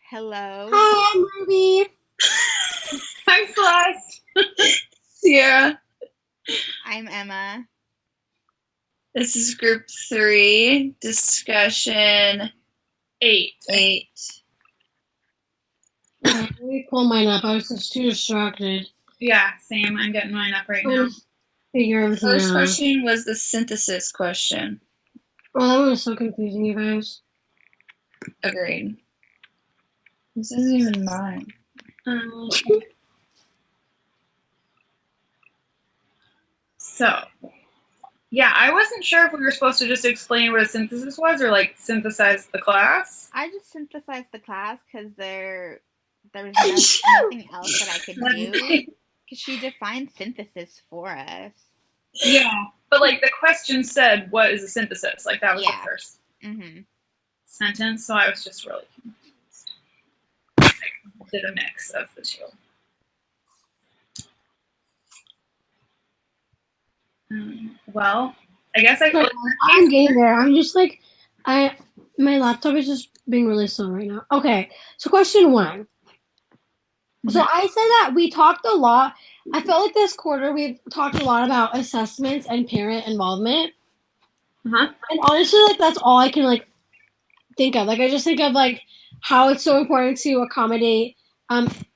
Hello. Hi, I'm Ruby. I'm Celeste. Sierra. I'm Emma. This is group 3, discussion 8. 8. Let me pull mine up. I was just too distracted. Yeah, same. I'm getting mine up right now. Figure The everything first out. question was the synthesis question. Oh, that one was so confusing, you guys. Agreed. This isn't even mine. So, yeah, I wasn't sure if we were supposed to just explain what a synthesis was or like synthesize the class. I just synthesized the class because there was nothing else that I could do. Because she defined synthesis for us. Yeah, but like the question said, "What is a synthesis?" Like that was the first sentence, so I was just really confused. I did a mix of the two. Well, I guess I'm getting there. I'm just like, my laptop is just being really slow right now. Okay, so question 1. So I said that we talked a lot. I felt like this quarter we've talked a lot about assessments and parent involvement. And honestly, like that's all I can like think of. Like I just think of like how it's so important to accommodate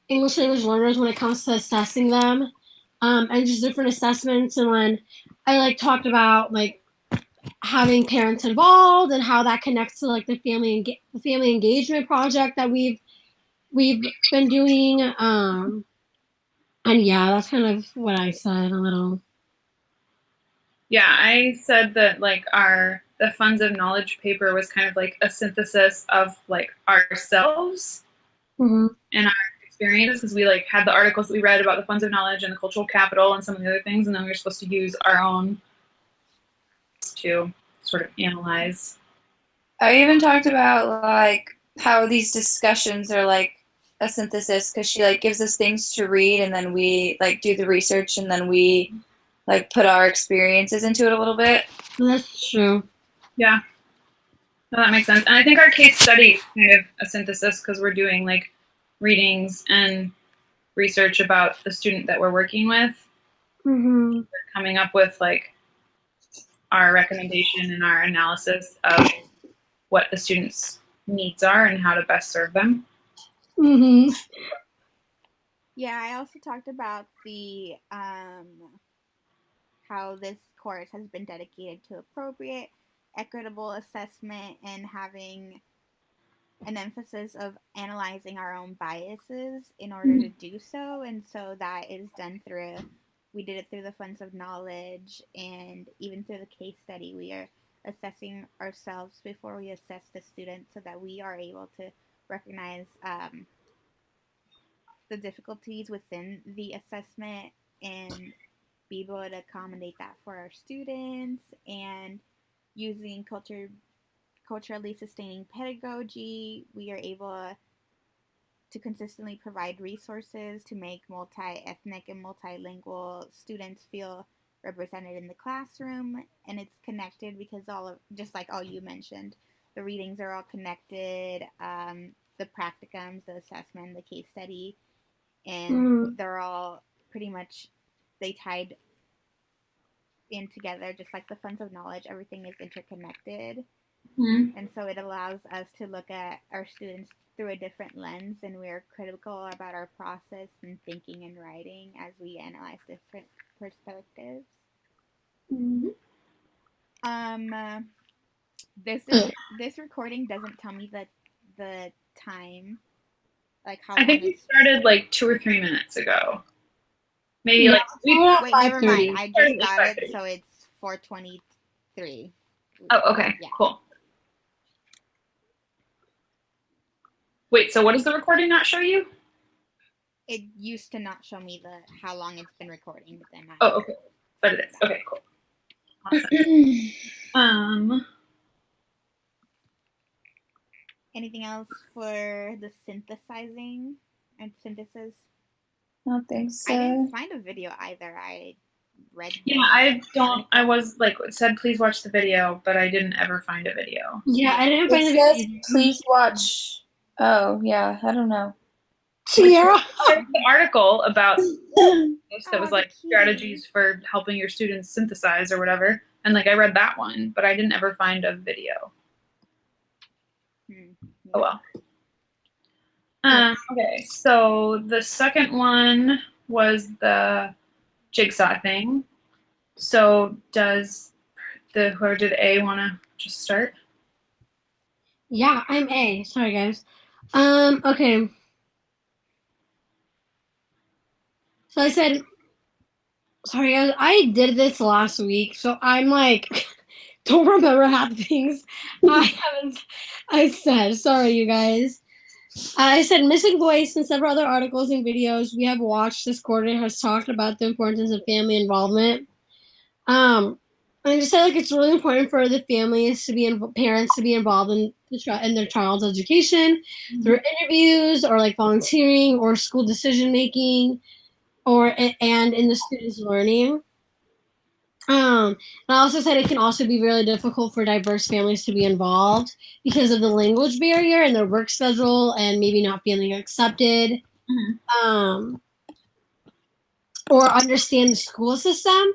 English language learners when it comes to assessing them, and just different assessments. And when I like talked about like having parents involved and how that connects to like the family engagement project that we've been doing. And yeah, that's kind of what I said a little. Yeah, I said that like the Funds of Knowledge paper was kind of like a synthesis of like ourselves and our experiences, because we like had the articles that we read about the Funds of Knowledge and the cultural capital and some of the other things, and then we were supposed to use our own to sort of analyze. I even talked about like how these discussions are like a synthesis, because she like gives us things to read and then we like do the research and then we like put our experiences into it a little bit. That's true. Yeah. No, that makes sense. And I think our case study is kind of a synthesis, because we're doing like readings and research about the student that we're working with. We're coming up with like our recommendation and our analysis of what the students' needs are and how to best serve them. Yeah, I also talked about the how this course has been dedicated to appropriate, equitable assessment and having an emphasis of analyzing our own biases in order to do so. And so that is done we did it through the Funds of Knowledge, and even through the case study, we are assessing ourselves before we assess the student so that we are able to recognize the difficulties within the assessment and be able to accommodate that for our students, and using culturally sustaining pedagogy, we are able to consistently provide resources to make multi-ethnic and multilingual students feel represented in the classroom. And it's connected because just like all you mentioned, the readings are all connected, the practicums, the assessment, the case study, and they're all pretty much, they tied in together, just like the Funds of Knowledge. Everything is interconnected. And so it allows us to look at our students through a different lens, and we're critical about our process and thinking and writing as we analyze different perspectives. This recording doesn't tell me the time, like how I think we started like 2 or 3 minutes ago. Maybe like wait, never mind. I just got it, so it's 4:23. Oh, okay, cool. Wait, so what does the recording not show you? It used to not show me how long it's been recording, but then okay. But it is. Okay, cool. Awesome. Anything else for the synthesizing and synthesis? I don't think so. I didn't find a video either. I read. Yeah, I was like, it said please watch the video, but I didn't ever find a video. Yeah, I didn't find a video. Please watch Oh, yeah, I don't know. Sierra. There was an article about this that was Oh, like cute. strategies for helping your students synthesize or whatever. And like I read that one, but I didn't ever find a video. Hmm. Oh well. Okay, so the second one was the jigsaw thing. So does whoever did A want to just start? Yeah, I'm A. Sorry, guys. Okay. So I said, sorry, guys. I did this last week, so I'm like, don't remember half the things I said. Sorry, you guys. I said missing voice and several other articles and videos we have watched this quarter has talked about the importance of family involvement. I just said like it's really important for the families to be parents to be involved in in their child's education through interviews or like volunteering or school decision making or and in the students' learning. And I also said it can also be really difficult for diverse families to be involved because of the language barrier and their work schedule and maybe not feeling accepted. Um, or understand the school system.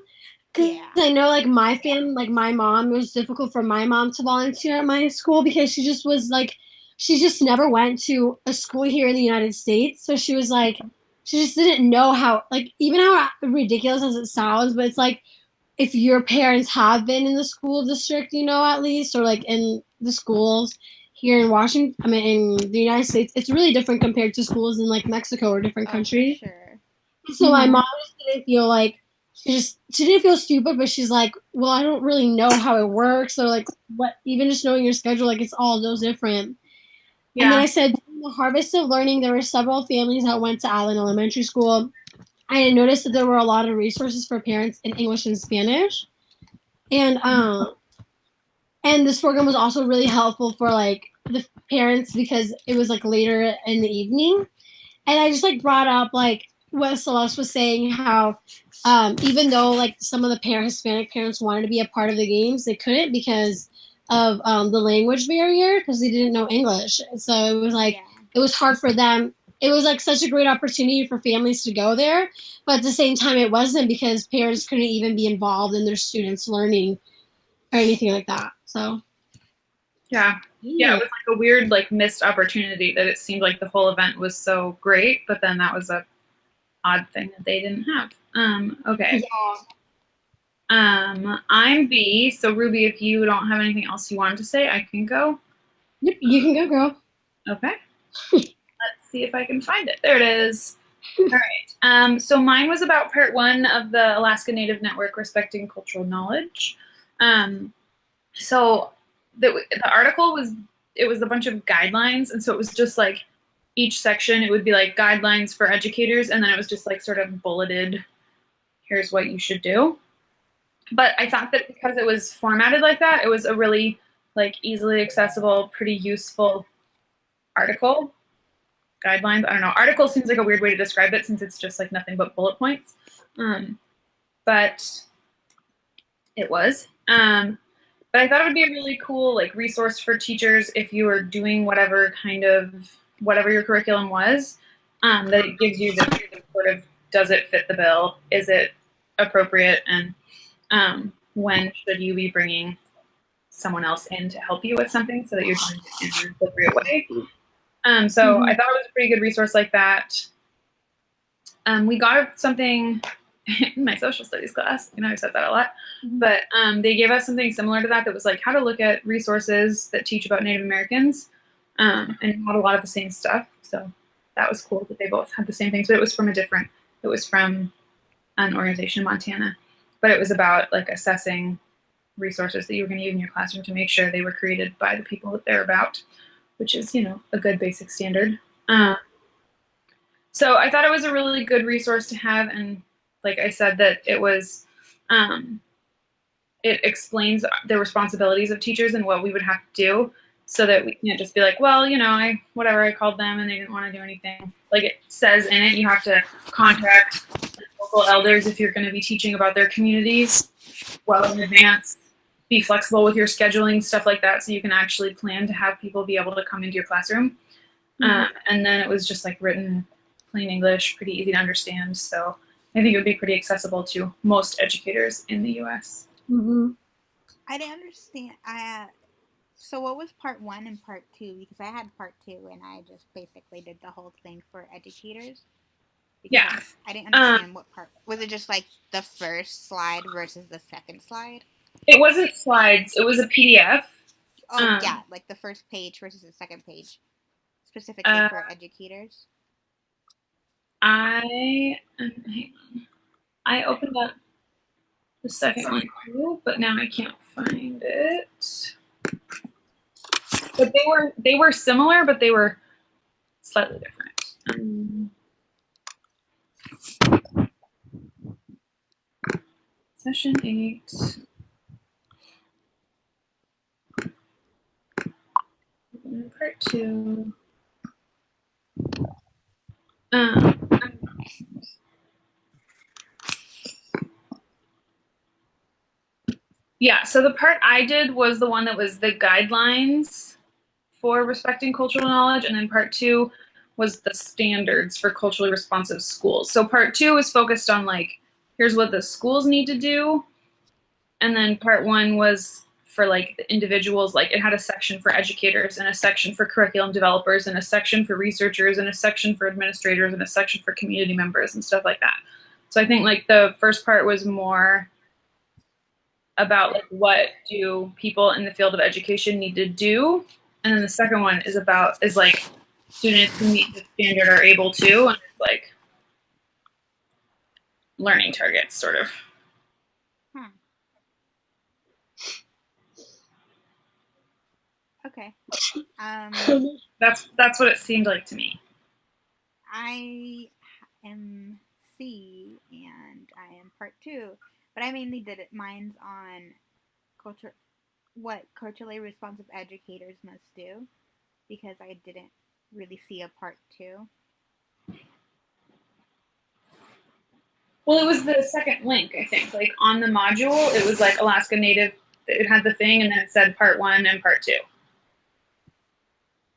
Because I know, like, my family, like, my mom, it was difficult for my mom to volunteer at my school because she just was, like, she just never went to a school here in the United States. So she was, like, she just didn't know how, like, even how ridiculous as it sounds, but it's, like, if your parents have been in the school district, you know, at least, or, like, in the schools here in Washington, I mean, in the United States, it's really different compared to schools in, like, Mexico or different countries. For sure. So my mom just didn't feel like she didn't feel stupid, but she's like, well, I don't really know how it works, or like what even just knowing your schedule, like it's all those different. Yeah. And then I said during the harvest of learning, there were several families that went to Allen Elementary School. I noticed that there were a lot of resources for parents in English and Spanish, and this program was also really helpful for like the parents because it was like later in the evening. And I just like brought up like what Celeste was saying, how even though like some of the Hispanic parents wanted to be a part of the games, they couldn't because of the language barrier because they didn't know English. So it was like it was hard for them. It was like such a great opportunity for families to go there, but at the same time, it wasn't because parents couldn't even be involved in their students' learning or anything like that. So yeah, it was like a weird like missed opportunity that it seemed like the whole event was so great, but then that was a odd thing that they didn't have. Okay. Yeah. I'm B. So Ruby, if you don't have anything else you wanted to say, I can go. Yep, you can go, girl. Okay. Let's see if I can find it. There it is. All right. So mine was about part 1 of the Alaska Native Network Respecting Cultural Knowledge. So the article was a bunch of guidelines, and so it was just like each section it would be like guidelines for educators, and then it was just like sort of bulleted, here's what you should do. But I thought that because it was formatted like that, it was a really like easily accessible, pretty useful article. Guidelines, I don't know. Article seems like a weird way to describe it since it's just like nothing but bullet points. But it was. But I thought it would be a really cool like resource for teachers if you were doing whatever your curriculum was, that it gives you the sort of, does it fit the bill? Is it appropriate? And when should you be bringing someone else in to help you with something so that you're doing it in an appropriate way? So I thought it was a pretty good resource like that. We got something in my social studies class. You know, I've said that a lot. But they gave us something similar to that was like how to look at resources that teach about Native Americans, and had a lot of the same stuff. So that was cool that they both had the same things, but it was from an organization in Montana. But it was about like assessing resources that you were going to use in your classroom to make sure they were created by the people that they're about, which is, you know, a good basic standard. So I thought it was a really good resource to have, and like I said, that it was, it explains the responsibilities of teachers and what we would have to do, so that we can't just be like, well, you know, I called them and they didn't want to do anything. Like it says in it, you have to contact local elders if you're going to be teaching about their communities well in advance. Be flexible with your scheduling, stuff like that, so you can actually plan to have people be able to come into your classroom. And then it was just like written plain English, pretty easy to understand. So I think it would be pretty accessible to most educators in the U.S. Mm-hmm. I didn't understand. So what was part 1 and part 2? Because I had part 2 and I just basically did the whole thing for educators. Yeah. I didn't understand what part. Was it just like the first slide versus the second slide? It wasn't slides. It was a PDF. Oh, yeah, like the first page versus the second page, specifically for educators. Hang on. I opened up the second one too, but now I can't find it. But they were similar, but they were slightly different. Session 8. Part 2. Yeah, so the part I did was the one that was the guidelines for respecting cultural knowledge, and then part 2 was the standards for culturally responsive schools. So part 2 was focused on like, here's what the schools need to do, and then part 1 was for like the individuals. Like it had a section for educators and a section for curriculum developers and a section for researchers and a section for administrators and a section for community members and stuff like that. So I think like the first part was more about like what do people in the field of education need to do, and then the second one is like students who meet the standard are able to, and it's like learning targets sort of. Okay. That's what it seemed like to me. I am C and I am part 2, but I mainly did it. Mine's on what culturally responsive educators must do, because I didn't really see a part 2. Well, it was the second link, I think. Like on the module, it was like Alaska Native. It had the thing, and then it said part 1 and part 2.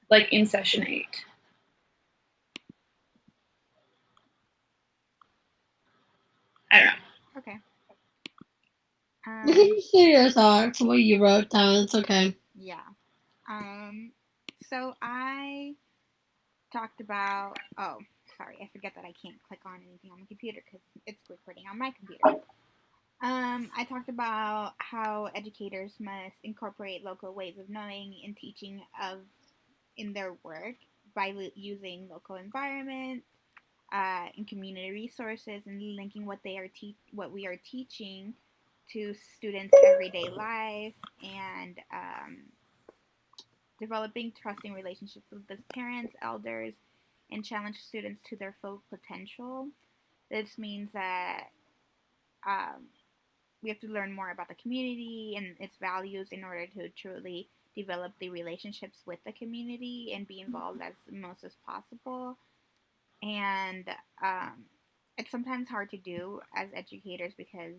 Like in session 8. I don't know. Okay. You can say your thoughts, what you wrote down. It's okay. Yeah. So I talked about. Oh, sorry, I forget that I can't click on anything on my computer because it's recording on my computer. I talked about how educators must incorporate local ways of knowing and teaching in their work by using local environment and community resources, and linking what we are teaching to students' everyday life, and developing trusting relationships with the parents, elders, and challenge students to their full potential. This means that we have to learn more about the community and its values in order to truly develop the relationships with the community and be involved as most as possible. And it's sometimes hard to do as educators because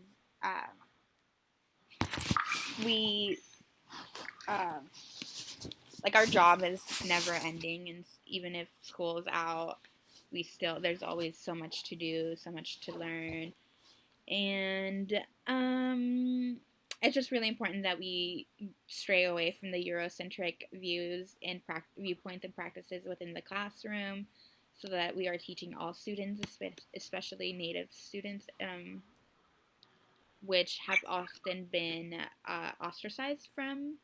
we like our job is never ending, and even if school is out, there's always so much to do, so much to learn, and it's just really important that we stray away from the Eurocentric views and viewpoints and practices within the classroom, so that we are teaching all students, especially Native students, which have often been ostracized from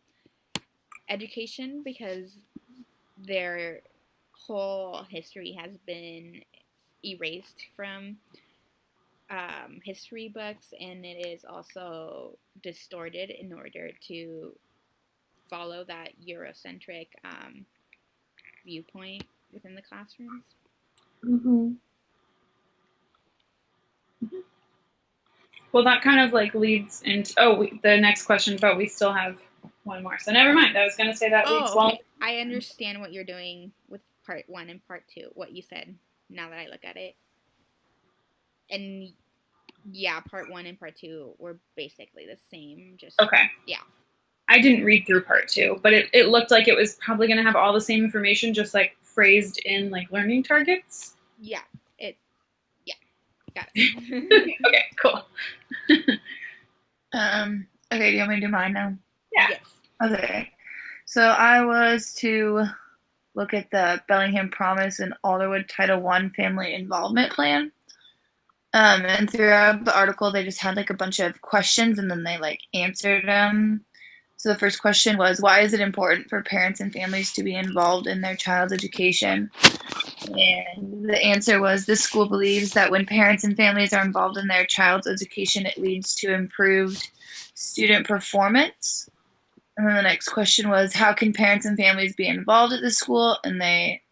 education because their whole history has been erased from history books, and it is also distorted in order to follow that Eurocentric viewpoint within the classrooms. Mm-hmm. Well, that kind of like leads into the next question, but we still have one more. So never mind. I was going to say that leads well. Okay. I understand what you're doing with part 1 and part 2, what you said, now that I look at it. And yeah, part 1 and part 2 were basically the same. Just okay. Yeah. I didn't read through part 2, but it looked like it was probably going to have all the same information, just like phrased in like learning targets? Yeah. Got it. Okay, cool. Okay, do you want me to do mine now? Yeah. Yes. Okay. So I was to look at the Bellingham Promise and Alderwood Title I Family Involvement Plan. And throughout the article, they just had like a bunch of questions and then they like answered them. So the first question was, why is it important for parents and families to be involved in their child's education? And the answer was, this school believes that when parents and families are involved in their child's education, it leads to improved student performance. And then the next question was, how can parents and families be involved at the school? And they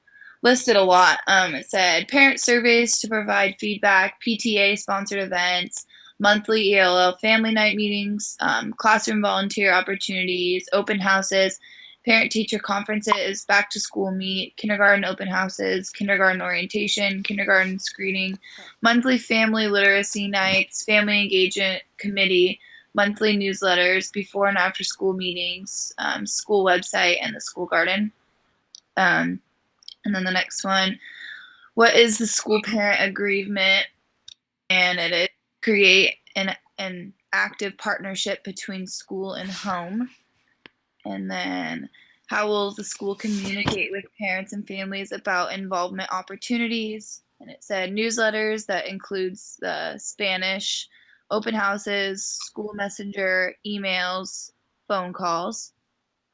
listed a lot. It said parent surveys to provide feedback, PTA sponsored events, monthly ELL family night meetings, classroom volunteer opportunities, open houses, parent-teacher conferences, back-to-school meet, kindergarten open houses, kindergarten orientation, kindergarten screening, monthly family literacy nights, family engagement committee, monthly newsletters, before and after school meetings, school website, and the school garden. And then the next one, what is the school parent agreement? And it is create an active partnership between school and home. And then how will the school communicate with parents and families about involvement opportunities? And it said newsletters that includes the Spanish, open houses, school messenger, emails, phone calls.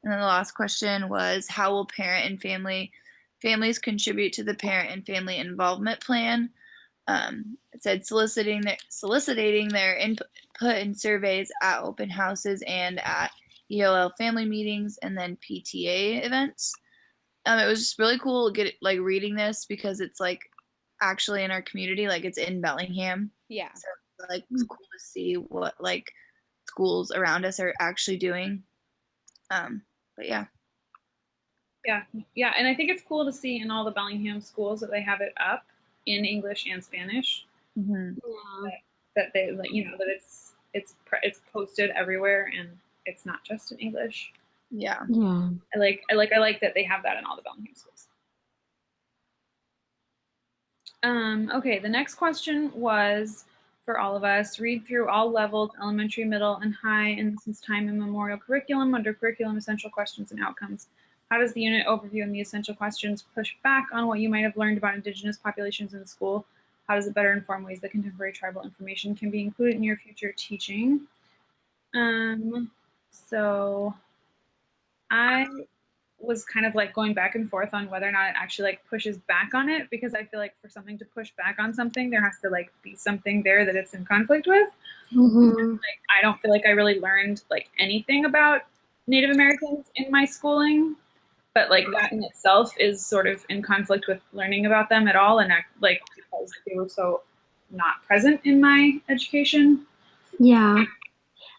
And then the last question was, how will parent and families contribute to the parent and family involvement plan? It said soliciting their input in surveys at open houses and at ELL family meetings, and then PTA events. It was just really cool reading this because it's like actually in our community, like it's in Bellingham. Yeah. So like it's cool to see what like schools around us are actually doing. But yeah. Yeah, and I think it's cool to see in all the Bellingham schools that they have it up in English and Spanish. Mm-hmm. That they like, that it's posted everywhere and it's not just in English. Yeah. I like that they have that in all the Bellingham schools. Okay, the next question was for all of us. Read through all levels, elementary, middle, and high, and since time immemorial curriculum under curriculum essential questions and outcomes. How does the unit overview and the essential questions push back on what you might have learned about Indigenous populations in school? How does it better inform ways that contemporary tribal information can be included in your future teaching? So I was kind of like going back and forth on whether or not it actually like pushes back on it, because I feel like for something to push back on something, there has to like be something there that it's in conflict with. Mm-hmm. Like, I don't feel like I really learned like anything about Native Americans in my schooling, but like that in itself is sort of in conflict with learning about them at all, and like because they were so not present in my education. Yeah.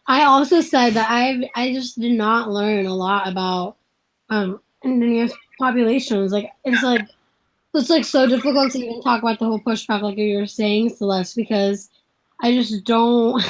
I also said that I just did not learn a lot about indigenous populations. Like it's like so difficult to even talk about the whole pushback like you were saying, Celeste, because I just don't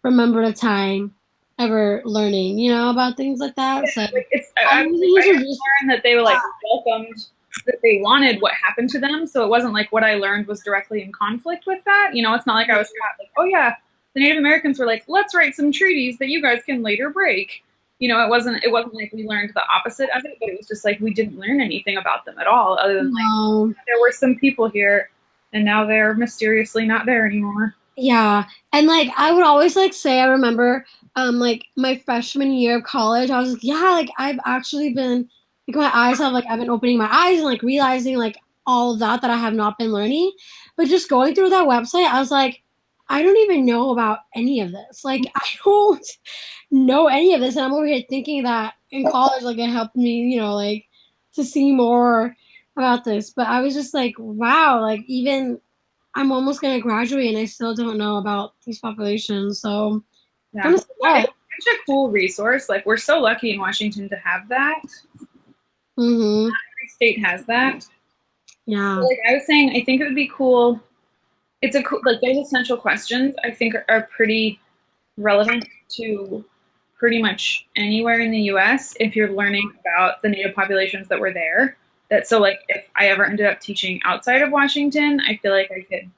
remember a time ever learning, about things like that. So Like I really learned that they were like welcomed, that they wanted what happened to them. So it wasn't like what I learned was directly in conflict with that. It's not like I was taught like, oh yeah, the Native Americans were like, let's write some treaties that you guys can later break. It wasn't like we learned the opposite of it, but it was just like we didn't learn anything about them at all, other than like there were some people here and now they're mysteriously not there anymore. Yeah. And like I would always like say I remember like my freshman year of college, I was like, yeah, like I've actually been like I've been opening my eyes and like realizing like all of that I have not been learning. But just going through that website, I was like, I don't even know about any of this. Like I don't know any of this. And I'm over here thinking that in college, like it helped me, like to see more about this. But I was just like, wow, like even I'm almost gonna graduate and I still don't know about these populations. So yeah, it's such a cool resource. Like we're so lucky in Washington to have that. Mm-hmm. Not every state has that. Yeah. So, like I was saying, I think it would be cool. It's like those essential questions I think are pretty relevant to pretty much anywhere in the U.S. if you're learning about the Native populations that were there. that so like if I ever ended up teaching outside of Washington, I feel like I could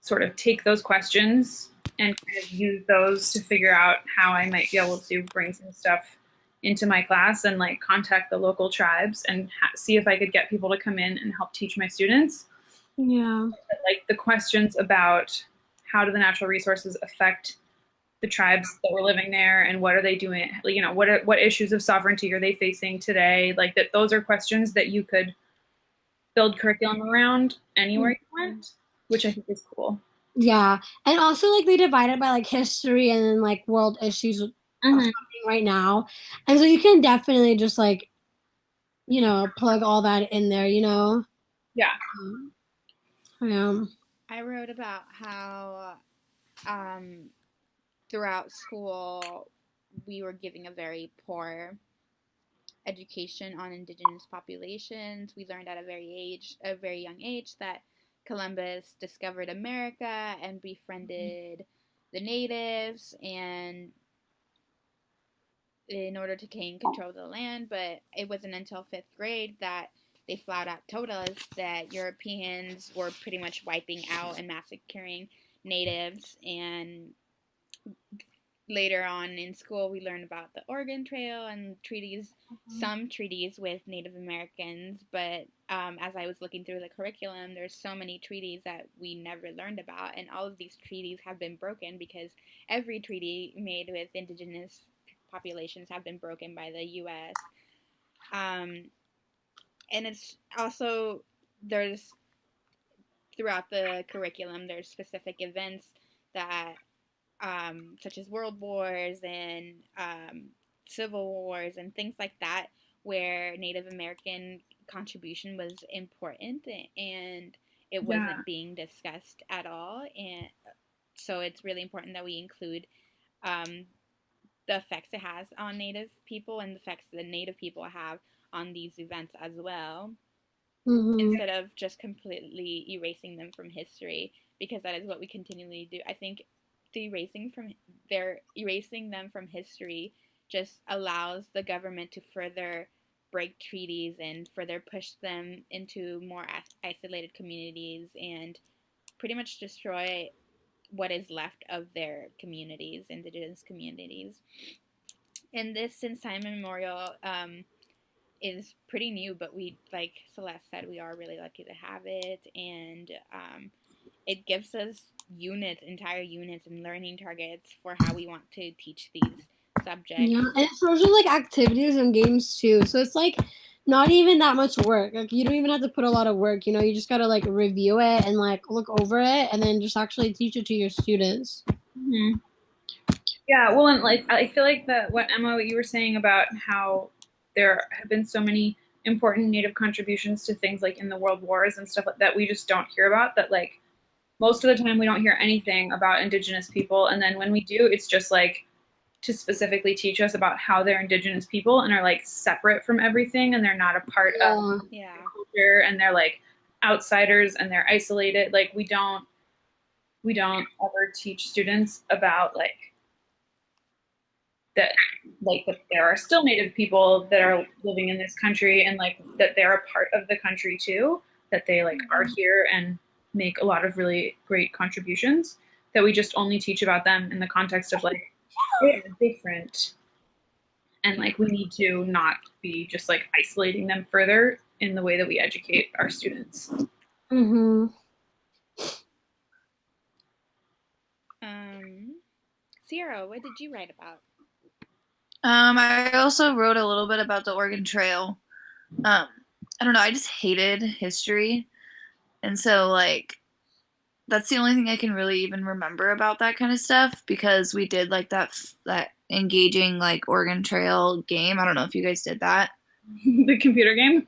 sort of take those questions and kind of use those to figure out how I might be able to bring some stuff into my class and like contact the local tribes and see if I could get people to come in and help teach my students. Yeah. Like the questions about how do the natural resources affect the tribes that were living there and what are they doing, you know, what issues of sovereignty are they facing today? Like that those are questions that you could build curriculum around anywhere you went, which I think is cool. Yeah. And also like they divide it by like history and then like world issues happening right now. And so you can definitely just like, you know, plug all that in there, you know? Yeah. Yeah. I wrote about how throughout school we were giving a very poor education on indigenous populations. We learned at a very young age, that Columbus discovered America and befriended the natives and in order to gain control of the land, but it wasn't until 5th grade that they flat out told us that Europeans were pretty much wiping out and massacring natives. And later on in school, we learned about the Oregon Trail and treaties, some treaties with Native Americans. But as I was looking through the curriculum, there's so many treaties that we never learned about, and all of these treaties have been broken because every treaty made with indigenous populations have been broken by the U.S. And it's also, there's throughout the curriculum, there's specific events that such as world wars and civil wars and things like that, where Native American contribution was important and it wasn't being discussed at all. And so it's really important that we include the effects it has on Native people and the effects that Native people have on these events as well, instead of just completely erasing them from history, because that is what we continually do. I think erasing them from history just allows the government to further break treaties and further push them into more isolated communities and pretty much destroy what is left of their communities, indigenous communities. And this, since time immemorial, is pretty new, but we, like Celeste said, we are really lucky to have it, and it gives us entire units and learning targets for how we want to teach these subjects. Yeah, and it throws in like activities and games too, so it's like not even that much work. Like you don't even have to put a lot of work, you know, you just gotta like review it and like look over it and then just actually teach it to your students. Yeah, well, and like I feel like what you were saying about how there have been so many important Native contributions to things like in the world wars and stuff like that we just don't hear about, that like most of the time we don't hear anything about indigenous people, and then when we do, it's just like to specifically teach us about how they're indigenous people and are like separate from everything and they're not a part of the culture and they're like outsiders and they're isolated. Like we don't ever teach students about like that there are still Native people that are living in this country and like that they're a part of the country too, that they like are here and make a lot of really great contributions, that we just only teach about them in the context of like they're different, and like we need to not be just like isolating them further in the way that we educate our students. Sierra, what did you write about? I also wrote a little bit about the Oregon Trail. I don't know, I just hated history, and so like that's the only thing I can really even remember about that kind of stuff, because we did like that engaging like Oregon Trail game. I don't know if you guys did that. The computer game?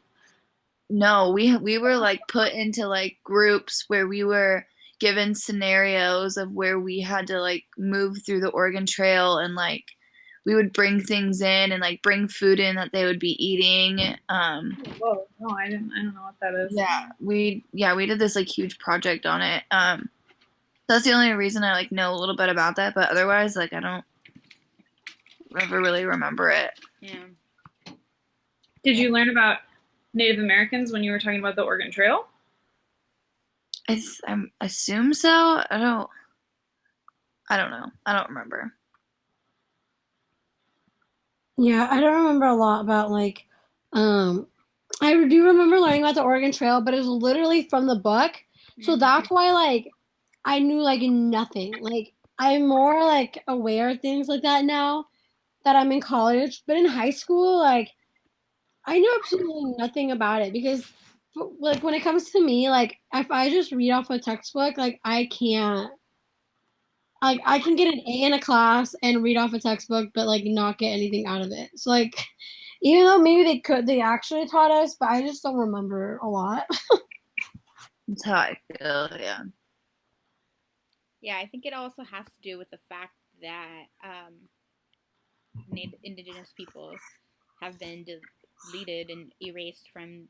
No, we were like put into like groups where we were given scenarios of where we had to like move through the Oregon Trail, and like we would bring things in and like bring food in that they would be eating. Whoa, no, I don't know what that is. Yeah, we did this like huge project on it. That's the only reason I like know a little bit about that, but otherwise like I don't ever really remember it. Yeah. Did you learn about Native Americans when you were talking about the Oregon Trail? I assume so. I don't know. I don't remember. Yeah, I don't remember a lot about like I do remember learning about the Oregon Trail, but it was literally from the book. So that's why like I knew like nothing. Like I'm more like aware of things like that now that I'm in college, but in high school like I knew absolutely nothing about it because like when it comes to me like if I just read off a textbook like I can't like I can get an A in a class and read off a textbook, but like not get anything out of it. So like, even though maybe they actually taught us, but I just don't remember a lot. That's how I feel. Yeah. Yeah, I think it also has to do with the fact that indigenous people have been deleted and erased from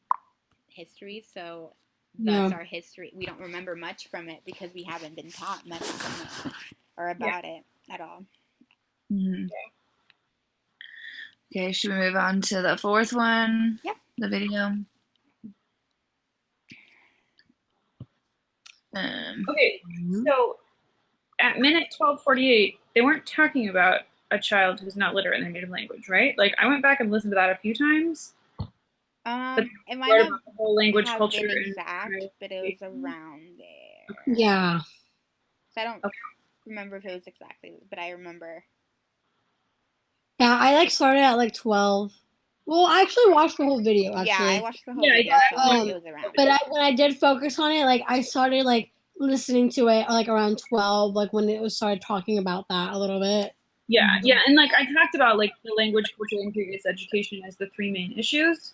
history. So, thus, Yeah. our history, we don't remember much from it because we haven't been taught much from it or Yeah. about it at all. Mm-hmm. Okay, should we move on to the fourth one? Yep. The video. Okay, so at minute 12:48, they weren't talking about a child who's not literate in their native language, right? Like I went back and listened to that a few times. It might not The whole language, have culture, been exact, but it was around there. Yeah. So I don't remember if it was exactly, but I remember. Yeah, I like started at like 12. Well, I actually watched the whole video Yeah, I actually. watched the whole video, so it was around. But when I did focus on it, like I started like listening to it like around 12, like when it was started talking about that a little bit. Yeah, yeah, and like I talked about like the language, culture, and previous education as the three main issues.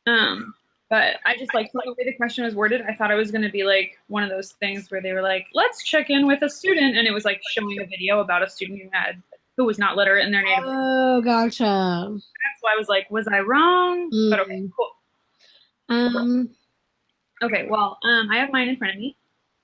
But I just like the way the question was worded, I thought it was going to be like one of those things where they were like, "Let's check in with a student," and it was like showing a video about a student who was not literate in their native language. Oh, gotcha. So I was like, "Was I wrong?" But okay, cool. Okay, well, I have mine in front of me.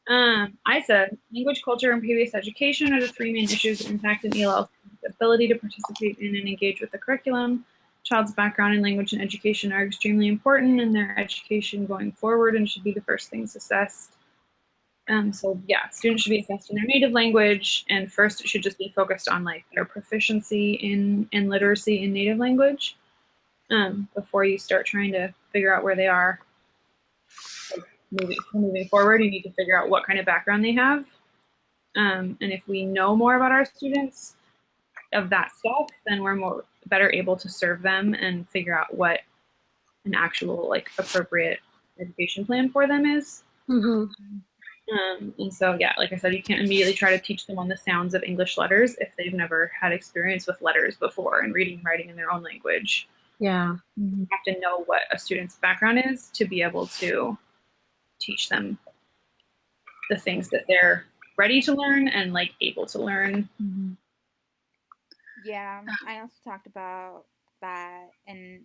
I said language, culture, and previous education are the three main issues that impact an ELL's ability to participate in and engage with the curriculum. Child's background in language and education are extremely important in their education going forward and should be the first things assessed. So yeah, students should be assessed in their native language, and first it should just be focused on like their proficiency in literacy in native language before you start trying to figure out where they are. Moving forward, you need to figure out what kind of background they have. And if we know more about our students of that stuff, then we're better able to serve them and figure out what an actual like appropriate education plan for them is. And so, yeah, like I said, you can't immediately try to teach them on the sounds of English letters if they've never had experience with letters before and reading and writing in their own language. Yeah. You have to know what a student's background is to be able to teach them the things that they're ready to learn and like able to learn. Yeah, I also talked about that and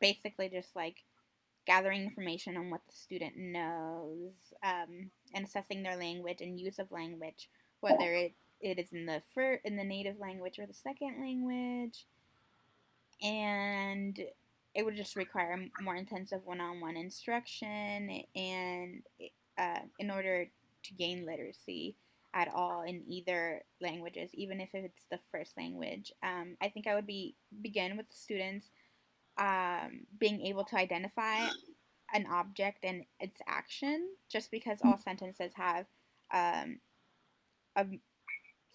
basically just like gathering information on what the student knows and assessing their language and use of language, whether it is in the native language or the second language, and it would just require more intensive one-on-one instruction and in order to gain literacy at all in either languages, even if it's the first language. I think I would begin with the students being able to identify an object and its action, just because all sentences have a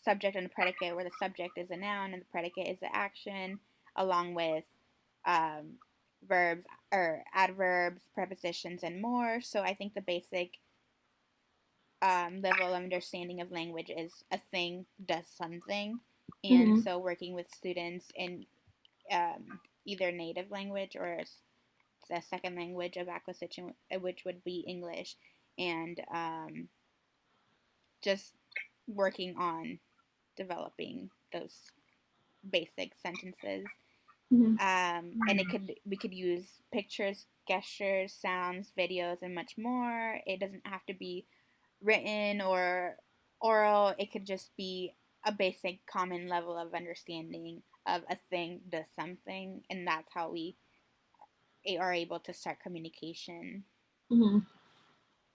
subject and a predicate, where the subject is a noun and the predicate is the action, along with um, verbs or adverbs, prepositions, and more. So I think the basic level of understanding of language is a thing does something. And so working with students in either native language or the second language of acquisition, which would be English, and just working on developing those basic sentences. And we could use pictures, gestures, sounds, videos, and much more. It doesn't have to be written or oral. It could just be a basic common level of understanding of a thing does something, and that's how we are able to start communication Mm-hmm.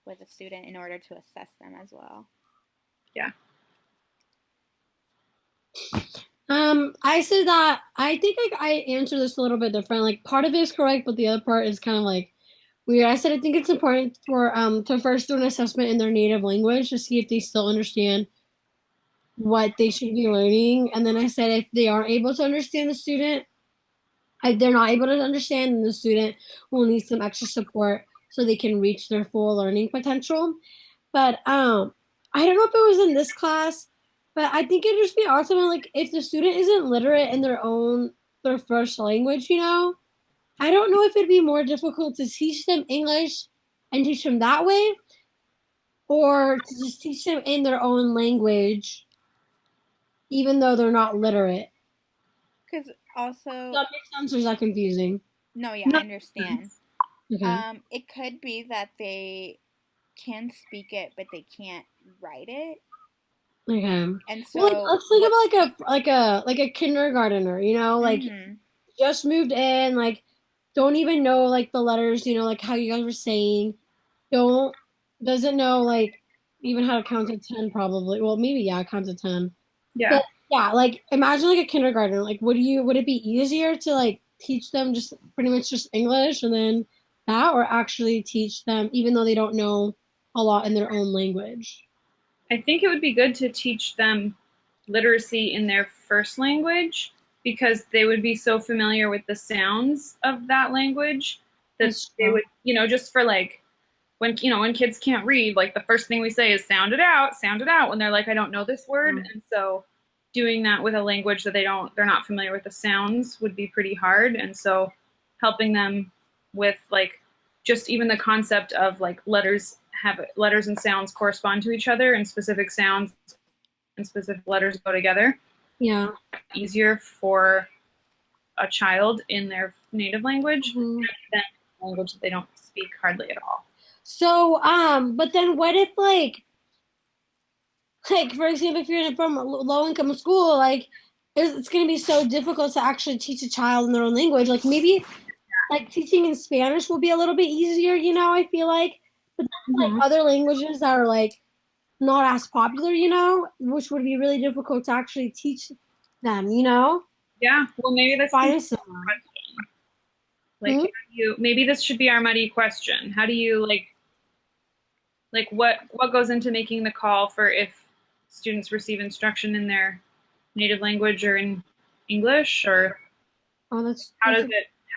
with a student in order to assess them as well. Yeah. I said that I think like I answered this a little bit different. Like part of it is correct, but the other part is kind of like weird. I said I think it's important for to first do an assessment in their native language to see if they still understand what they should be learning. And then I said if they aren't able to understand the student, if they're not able to understand, then the student will need some extra support so they can reach their full learning potential. But I don't know if it was in this class, but I think it'd just be awesome like if the student isn't literate in their first language, I don't know if it'd be more difficult to teach them English and teach them that way, or to just teach them in their own language, even though they're not literate. Because also, Does that make sense, or is that confusing? no, yeah, No. I understand. Okay. It could be that they can speak it, but they can't write it. Okay. And Well, like, so, let's think of like a kindergartner, like mm-hmm. just moved in, like don't even know like the letters, like how you guys were saying, don't doesn't know like even how to count to 10 probably. Well, maybe yeah, count to 10. Yeah. But yeah, like imagine like a kindergartner. Like would it be easier to like teach them just pretty much just English and then that, or actually teach them even though they don't know a lot in their own language? I think it would be good to teach them literacy in their first language because they would be so familiar with the sounds of that language that That's they true. would, just for like when kids can't read, like the first thing we say is sound it out when they're like, I don't know this word. Mm. And so doing that with a language that they're not familiar with the sounds would be pretty hard. And so helping them with like just even the concept of like letters and sounds correspond to each other and specific sounds and specific letters go together. Yeah. Easier for a child in their native language Mhm. than a language that they don't speak hardly at all. So, but then what if like for example, if you're from a low income school, like it's going to be so difficult to actually teach a child in their own language. Like maybe like teaching in Spanish will be a little bit easier, I feel like. But then, like other languages that are like not as popular, which would be really difficult to actually teach them, Yeah, well, maybe this can be Find a someone. question. Like, maybe this should be our muddy question. How do you like what goes into making the call for if students receive instruction in their native language or in English, or Oh, that's how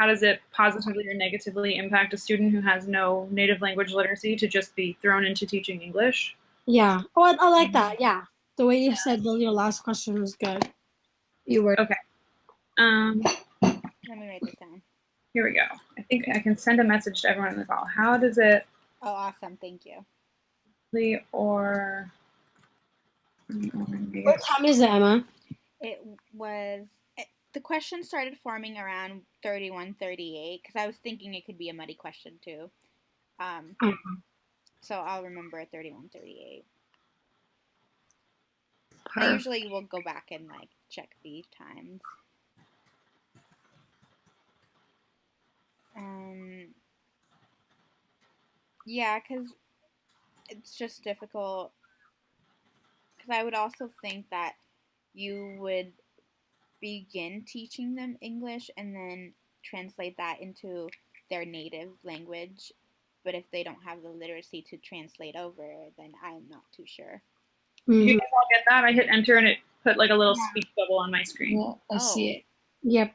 does it positively or negatively impact a student who has no native language literacy to just be thrown into teaching English? yeah. Oh, I like that. Yeah, the way you said your last question was good. You were Okay. Let me write this down. Here we go. I think I can send a message to everyone in the call. How does it Oh, awesome. Thank you. or What time is it, Emma? The question started forming around 31:38 because I was thinking it could be a muddy question too. So I'll remember 31:38. I usually will go back and like check the times. Yeah, because it's just difficult. Because I would also think that you would begin teaching them English and then translate that into their native language. But if they don't have the literacy to translate over, then I'm not too sure. Did you guys all get that? I hit enter and it put like a little speech bubble on my screen. Yeah, I see it. Yep.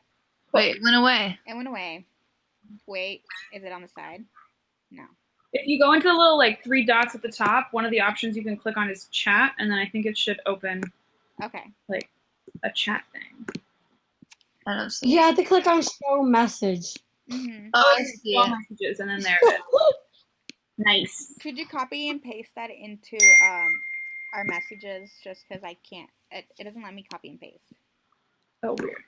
Wait, it went away. It went away. Wait, is it on the side? No. If you go into the little like 3 dots at the top, one of the options you can click on is chat, and then I think it should open Okay. like a chat thing. I don't see You it. have to click on show message. Mm-hmm. Oh, I see All it. messages, and then there it is. Nice. Could you copy and paste that into our messages? Just because I can't, it doesn't let me copy and paste. Oh, weird.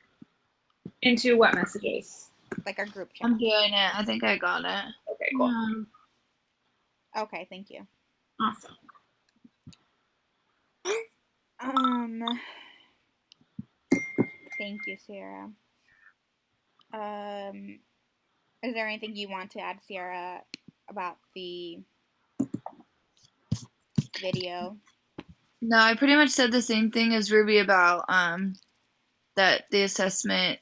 Into what messages? Like our group chat. I'm doing it. I think I got it. Okay, cool. Okay, thank you. Awesome. Thank you, Sarah. Is there anything you want to add, Sierra, about the video? No, I pretty much said the same thing as Ruby about that the assessment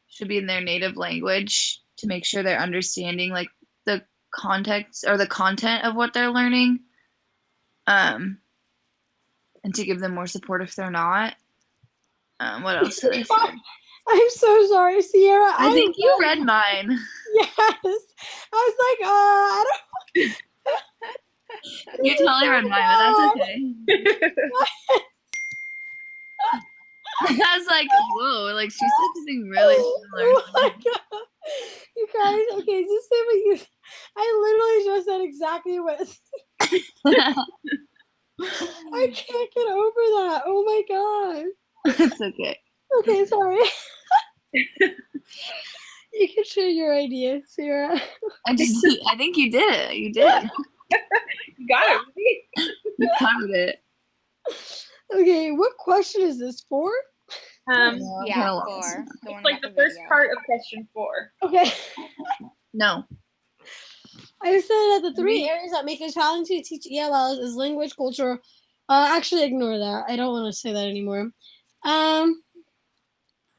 should be in their native language to make sure they're understanding like the context or the content of what they're learning, and to give them more support if they're not. What else did I say? I'm so sorry, Sierra. I think you read mine. Yes. I was like, I don't. You totally read mine, but that's okay. I was like, whoa, like she said something really similar. Oh my god. You guys, okay, just say what you. I literally just said exactly what. I can't get over that. Oh my god. It's okay. Okay, sorry. You can share your idea, Sarah. I think you did it. You did. You got it. You covered it. Okay, what question is this for? Yeah, 4. It's like the first part of question 4. Okay. No. I said that the 3 areas that make it challenging to teach ELLs is language, culture. Actually, ignore that. I don't want to say that anymore.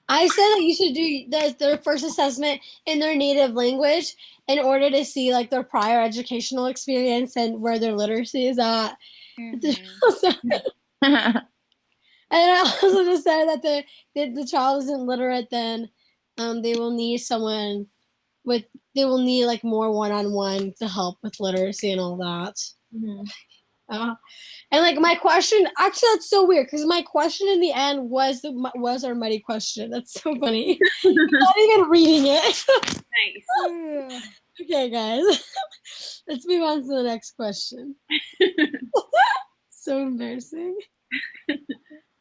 I said that you should do their first assessment in their native language in order to see like their prior educational experience and where their literacy is at. Mm-hmm. And I also just said that the child isn't literate, then they will need someone they will need like more one-on-one to help with literacy and all that. Mm-hmm. And like my question, actually that's so weird because my question in the end was our muddy question. That's so funny. Not even reading it. Nice. Okay, guys, let's move on to the next question. So embarrassing. Do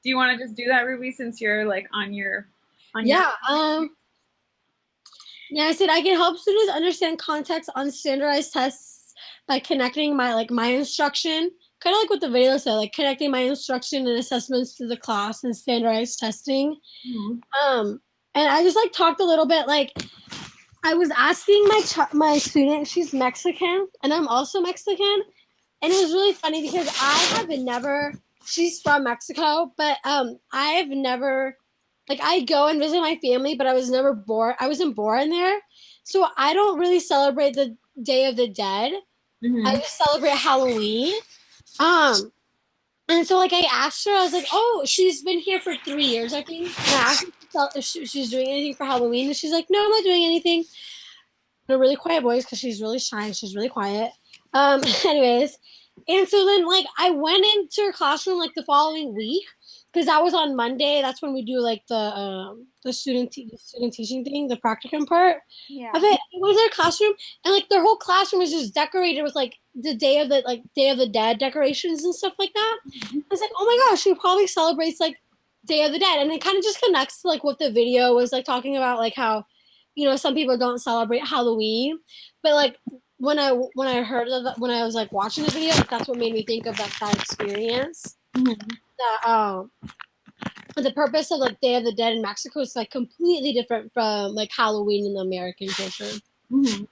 you want to just do that, Ruby, since you're like on your Yeah. Yeah, I said I can help students understand context on standardized tests by connecting my instruction, kind of like what the video said, like connecting my instruction and assessments to the class and standardized testing. Mm-hmm. And I just like talked a little bit, like I was asking my student, she's Mexican, and I'm also Mexican, and it was really funny because she's from Mexico, but I have never, like I go and visit my family, but I wasn't born there. So I don't really celebrate the Day of the Dead. Mm-hmm. I just celebrate Halloween. And so like I asked her, I was like, oh, she's been here for 3 years, I think. And I asked her if she's doing anything for Halloween, and she's like, no, I'm not doing anything. In a really quiet voice because she's really shy and she's really quiet. Anyways, and so then like I went into her classroom like the following week because that was on Monday. That's when we do like the student teaching thing, the practicum part of it. It was their classroom, and like their whole classroom was just decorated with like the Day of the Dead decorations and stuff like that. I was like, oh my gosh, she probably celebrates like Day of the Dead, and it kind of just connects to like what the video was like talking about, like how, you know, some people don't celebrate Halloween, but like when I heard of that, when I was like watching the video, like, that's what made me think of that experience. Mm-hmm. That the purpose of like Day of the Dead in Mexico is like completely different from like Halloween in the American culture. Mm-hmm.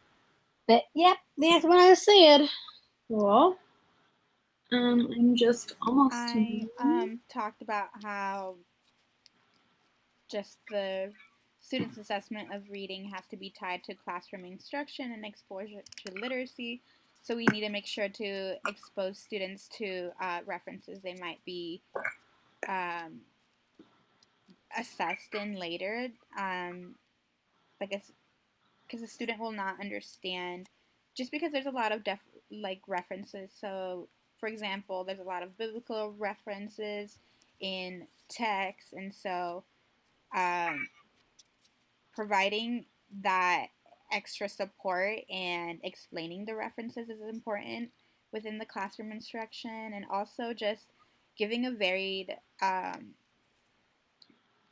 But yep, that's what I said. Cool. I'm just almost. I talked about how just the students' assessment of reading has to be tied to classroom instruction and exposure to literacy. So we need to make sure to expose students to references they might be assessed in later. Because the student will not understand just because there's a lot of references. So, for example, there's a lot of biblical references in text, and so providing that extra support and explaining the references is important within the classroom instruction, and also just giving a varied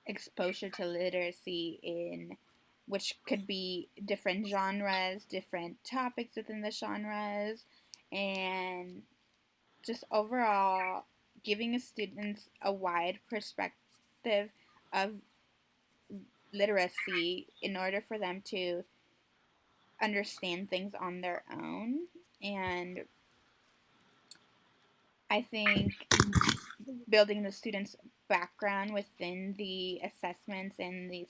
exposure to literacy in which could be different genres, different topics within the genres, and just overall giving students a wide perspective of literacy in order for them to understand things on their own. And I think building the students' background within the assessments in the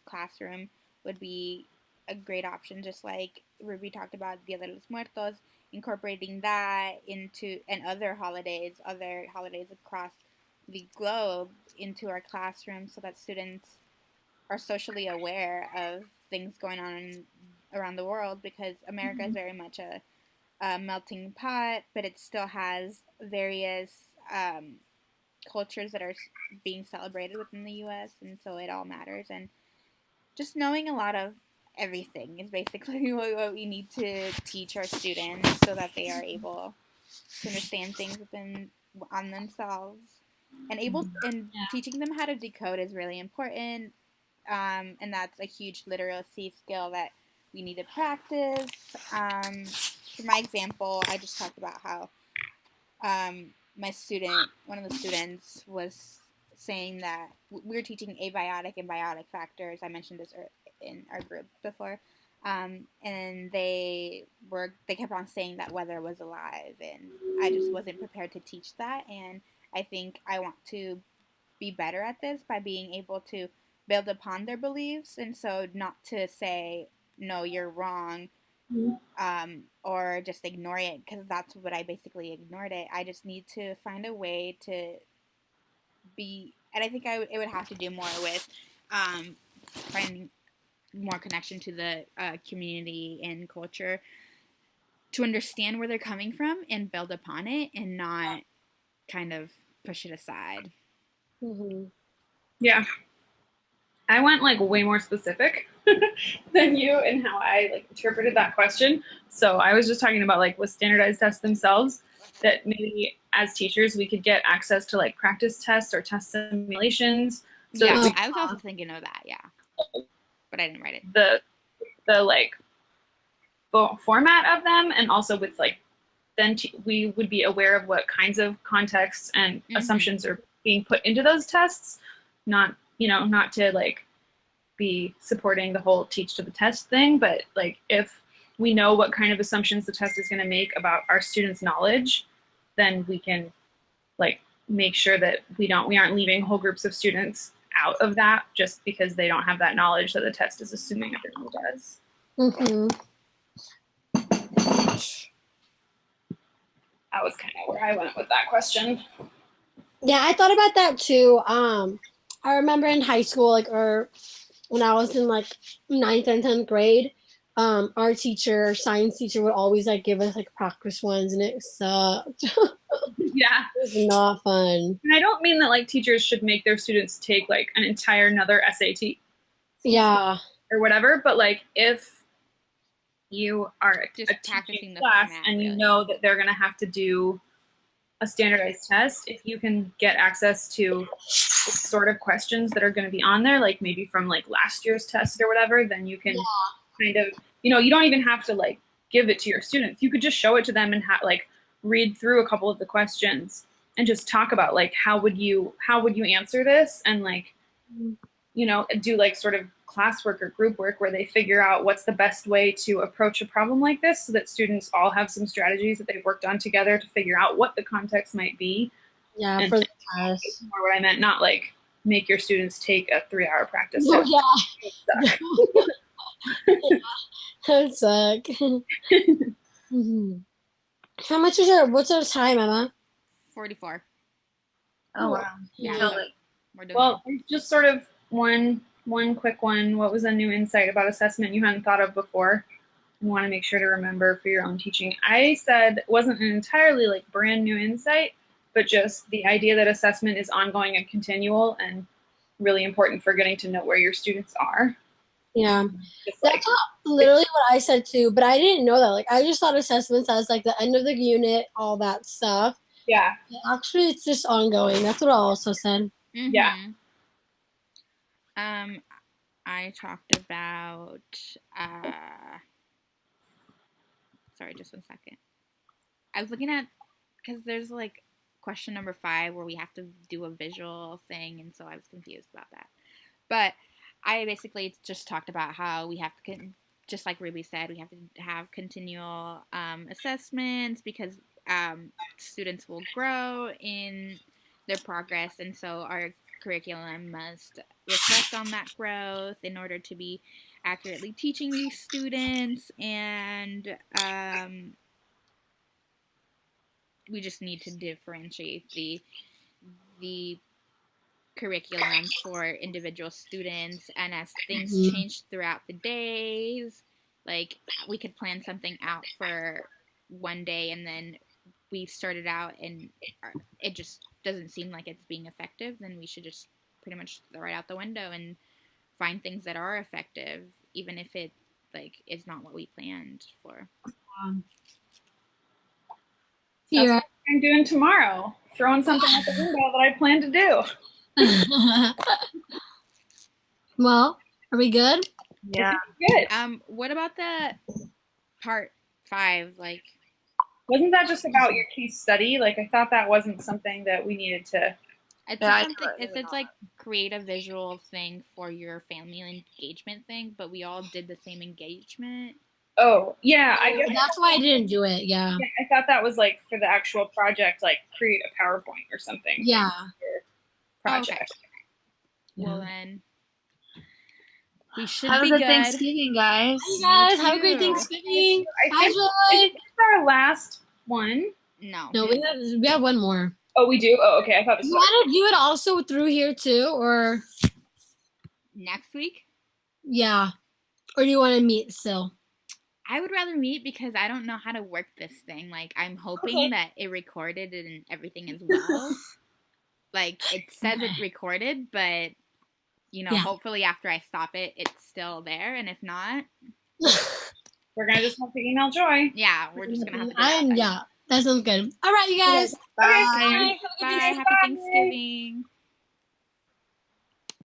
classroom would be a great option, just like Ruby talked about Dia de los Muertos, incorporating that into and other holidays across the globe into our classroom so that students are socially aware of things going on around the world, because America is very much a melting pot, but it still has various cultures that are being celebrated within the U.S., and so it all matters. And just knowing a lot of everything is basically what we need to teach our students so that they are able to understand things within on themselves, and teaching them how to decode is really important. And that's a huge literacy skill that we need to practice. For my example, I just talked about how one of the students was saying that we were teaching abiotic and biotic factors. I mentioned this in our group before. And they kept on saying that weather was alive, and I just wasn't prepared to teach that. And I think I want to be better at this by being able to build upon their beliefs, and so not to say, no, you're wrong, or just ignore it, because that's what I basically ignored it. I just need to find a way to be, and I think it would have to do more with finding more connection to the community and culture to understand where they're coming from and build upon it and not kind of push it aside. Mm-hmm. Yeah. I went like way more specific than you in how I like interpreted that question. So I was just talking about like with standardized tests themselves, that maybe as teachers we could get access to like practice tests or test simulations. So yeah, I was also thinking of that, yeah, but I didn't write it. The like format of them, and also with like then we would be aware of what kinds of contexts and assumptions are being put into those tests, not to like be supporting the whole teach to the test thing, but like if we know what kind of assumptions the test is going to make about our students' knowledge, then we can like make sure that we aren't leaving whole groups of students out of that just because they don't have that knowledge that the test is assuming everyone does. Mm-hmm. That was kind of where I went with that question. Yeah, I thought about that too. I remember in high school, like, or when I was in like 9th and 10th grade, our science teacher would always like give us like practice ones, and it sucked. Yeah. It was not fun. And I don't mean that like teachers should make their students take like an entire another SAT. Yeah. Or whatever, but like if you are just a practicing teaching the class format, and you really. know that they're going to have to do a standardized test, if you can get access to the sort of questions that are going to be on there, like maybe from like last year's test or whatever, then you can kind of, you don't even have to like give it to your students. You could just show it to them and like read through a couple of the questions and just talk about like how would you answer this, and like do like sort of classwork or group work where they figure out what's the best way to approach a problem like this, so that students all have some strategies that they've worked on together to figure out what the context might be. Yeah, and for the test. More what I meant, not like make your students take a 3-hour practice Oh, test. yeah. That would suck. Mm-hmm. How much is what's our time, Emma? 44. Oh, wow. Yeah. We're doing well, just sort of one quick one. What was a new insight about assessment you hadn't thought of before? You want to make sure to remember for your own teaching. I said it wasn't an entirely like brand new insight, but just the idea that assessment is ongoing and continual and really important for getting to know where your students are. Yeah. That's literally what I said too, but I didn't know that. Like, I just thought assessments as like the end of the unit, all that stuff. Yeah. But actually, it's just ongoing. That's what I also said. Mm-hmm. Yeah. I talked about sorry, just 1 second. I was looking at, because there's like question number 5 where we have to do a visual thing, and so I was confused about that. But I basically just talked about how we have to just like Ruby said, we have to have continual assessments because students will grow in their progress, and so our curriculum must reflect on that growth in order to be accurately teaching these students, and we just need to differentiate the curriculum for individual students, and as things change throughout the days, like we could plan something out for one day and then we started out and it just doesn't seem like it's being effective, then we should just pretty much throw it out the window and find things that are effective, even if it like is not what we planned for. That's what I'm doing tomorrow. Throwing something out the window that I plan to do. Well, are we good? Yeah. Good. What about the part 5? Like, wasn't that just about your case study? Like, I thought that wasn't something that we needed to. It said like create a visual thing for your family engagement thing, but we all did the same engagement. Oh, yeah. I guess That's why I didn't do it. Yeah. I thought that was like for the actual project, like create a PowerPoint or something. Yeah. Project. Okay. Well then, we should Have be a good good. Thanksgiving, guys. Hey guys, have a great Thanksgiving. Bye, Joy. Is this our last one? No. No, we have one more. Oh, we do? Oh, okay. I thought this You was. want to do it also through here too, or Next week? yeah, or do you want to meet still? I would rather meet because I don't know how to work this thing. Like, I'm hoping that it recorded and everything as well. Like, it says it recorded, but, you know, hopefully after I stop it, it's still there. And if not, we're going to just have to email Joy. Yeah, we're just going to have to do that. Yeah, that sounds good. All right, you guys. Bye. Bye. Happy Thanksgiving.